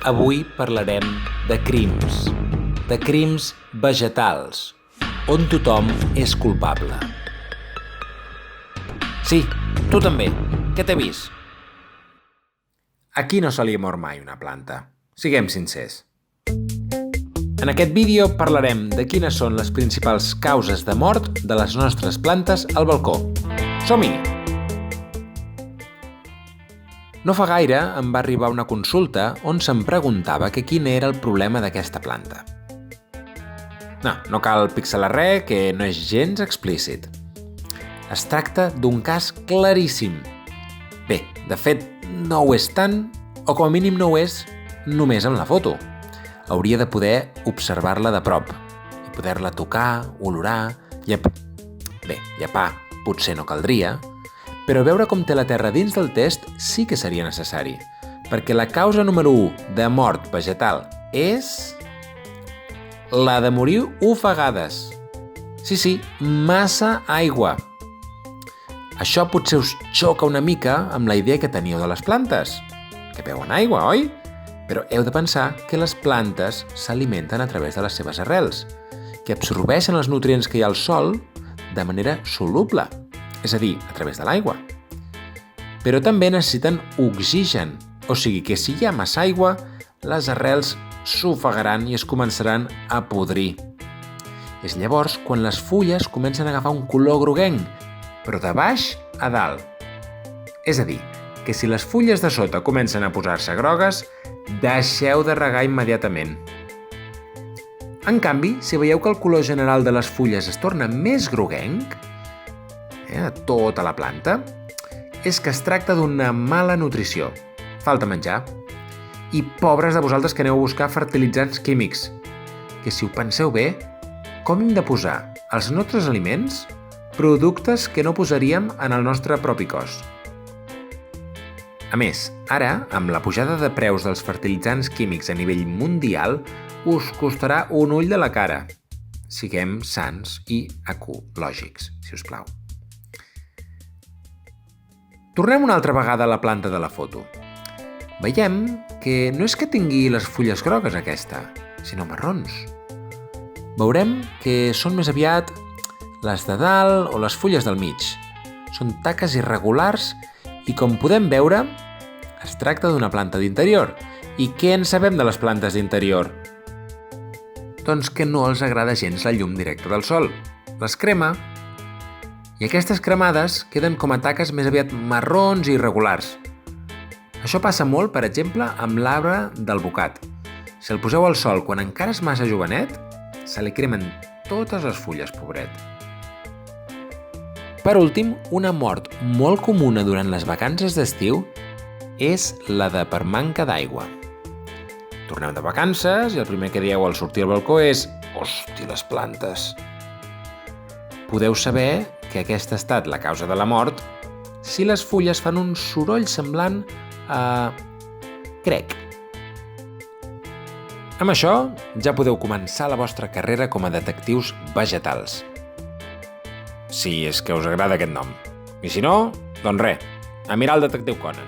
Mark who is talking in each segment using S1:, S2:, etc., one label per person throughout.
S1: Avui parlarem de crims vegetals, on tothom és culpable. Sí, tu també. Què t'he vist? Aquí no se li mor mai una planta. Siguem sincers. En aquest vídeo parlarem de quines són les principals causes de mort de les nostres plantes al balcó. Som-hi! No fa gaire em va arribar una consulta on se'm preguntava que quin era el problema d'aquesta planta. No cal pixelar res, que no és gens explícit. Es tracta d'un cas claríssim. Bé, de fet, no ho és tant, o com a mínim no ho és només amb la foto. Hauria de poder observar-la de prop i poder-la tocar, olorar, llepar potser no caldria, però veure com té la terra dins del test sí que seria necessari, perquè la causa número 1 de mort vegetal és la de morir ofegades. Sí, massa aigua. Això potser us xoca una mica amb la idea que teníeu de les plantes, que beuen aigua, oi? Però heu de pensar que les plantes s'alimenten a través de les seves arrels, que absorbeixen els nutrients que hi ha al sòl de manera soluble, és a dir, a través de l'aigua. Però també necessiten oxigen, o sigui que si hi ha massa aigua, les arrels s'ofegaran i es començaran a podrir. És llavors quan les fulles comencen a agafar un color groguenc, però de baix a dalt. És a dir, que si les fulles de sota comencen a posar-se grogues, deixeu de regar immediatament. En canvi, si veieu que el color general de les fulles es torna més groguenc, a tota la planta, és que es tracta d'una mala nutrició. Falta menjar. I pobres de vosaltres que aneu a buscar fertilitzants químics, que si ho penseu bé, com hem de posar als nostres aliments productes que no posaríem en el nostre propi cos? A més, ara, amb la pujada de preus dels fertilitzants químics a nivell mundial, us costarà un ull de la cara. Siguem sans i ecològics, si us plau. Tornem una altra vegada a la planta de la foto. Veiem que no és que tingui les fulles grogues aquesta, sinó marrons. Veurem que són més aviat les de dalt o les fulles del mig. Són taques irregulars i, com podem veure, es tracta d'una planta d'interior. I què en sabem de les plantes d'interior? Doncs que no els agrada gens la llum directa del sol. Les crema. I aquestes cremades queden com a taques més aviat marrons i irregulars. Això passa molt, per exemple, amb l'arbre del bocat. Si el poseu al sol quan encara és massa jovenet, se li cremen totes les fulles, pobret. Per últim, una mort molt comuna durant les vacances d'estiu és la de per manca d'aigua. Torneu de vacances i el primer que dieu al sortir al balcó és «Hosti, les plantes!». Podeu saber que aquesta ha estat la causa de la mort si les fulles fan un soroll semblant a crec. Amb això ja podeu començar la vostra carrera com a detectius vegetals. Si és que us agrada aquest nom. I si no, doncs res, a mirar el detectiu Conan.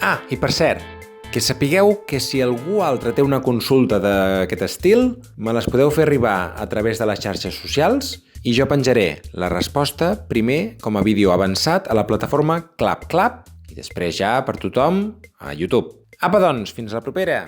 S1: I per cert, que sapigueu que si algú altre té una consulta d'aquest estil, me les podeu fer arribar a través de les xarxes socials i jo penjaré la resposta primer com a vídeo avançat a la plataforma ClapClap i després ja per tothom a YouTube. Apa, doncs, fins la propera!